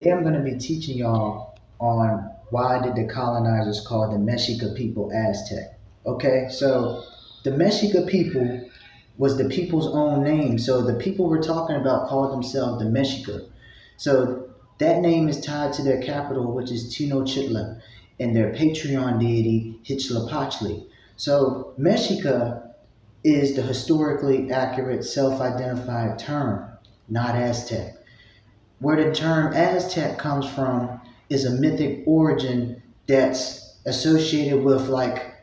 Today I'm going to be teaching y'all on why did the colonizers call the Mexica people Aztec. Okay, so the Mexica people was the people's own name. So the people we're talking about called themselves the Mexica. So that name is tied to their capital, which is Tenochtitlan, and their patron deity Huitzilopochtli. So Mexica is the historically accurate self-identified term, not Aztec. Where the term Aztec comes from is a mythic origin that's associated with like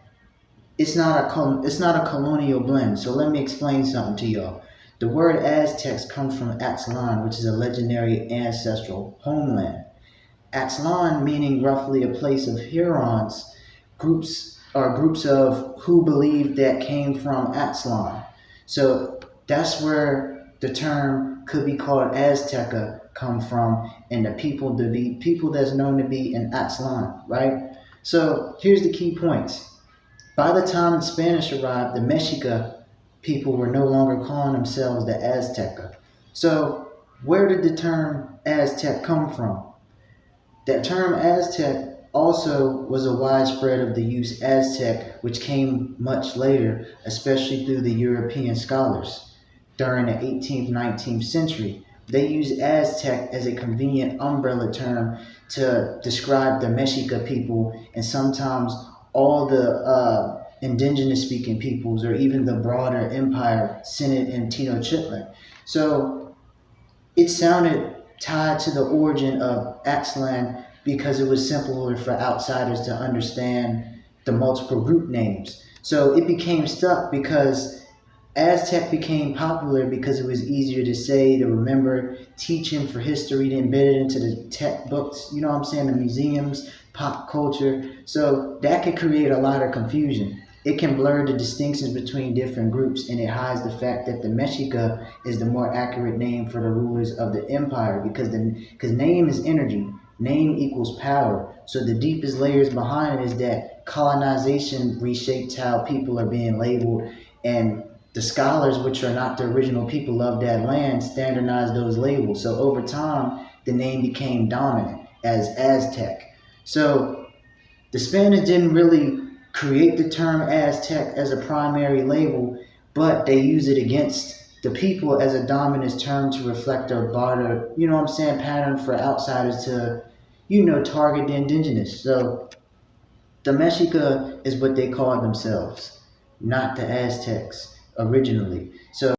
it's not a colonial blend. So let me explain something to y'all. The word Aztecs comes from Aztlan, which is a legendary ancestral homeland. Aztlan meaning roughly a place of Hurons, groups of who believe that came from Aztlan. So that's where the term could be called Azteca come from, and the people that's known to be in Aztlan, right? So here's the key points. By the time the Spanish arrived, the Mexica people were no longer calling themselves the Azteca. So where did the term Aztec come from? That term Aztec also was a widespread of the use Aztec, which came much later, especially through the European scholars. During the 18th, 19th century, they used Aztec as a convenient umbrella term to describe the Mexica people and sometimes all the indigenous speaking peoples or even the broader empire centered in Tenochtitlan. So it sounded tied to the origin of Aztlan because it was simpler for outsiders to understand the multiple group names. So it became stuck because Aztec became popular because it was easier to say, to remember, teaching for history, to embed it into the tech books, you know what I'm saying, the museums, pop culture. So that could create a lot of confusion. It can blur the distinctions between different groups, and it hides the fact that the Mexica is the more accurate name for the rulers of the empire because name is energy, name equals power. So the deepest layers behind it is that colonization reshaped how people are being labeled, and the scholars, which are not the original people of that land, standardized those labels. So over time, the name became dominant as Aztec. So the Spanish didn't really create the term Aztec as a primary label, but they use it against the people as a dominant term to reflect their broader, you know what I'm saying, pattern for outsiders to, target the indigenous. So the Mexica is what they called themselves, not the Aztecs originally. So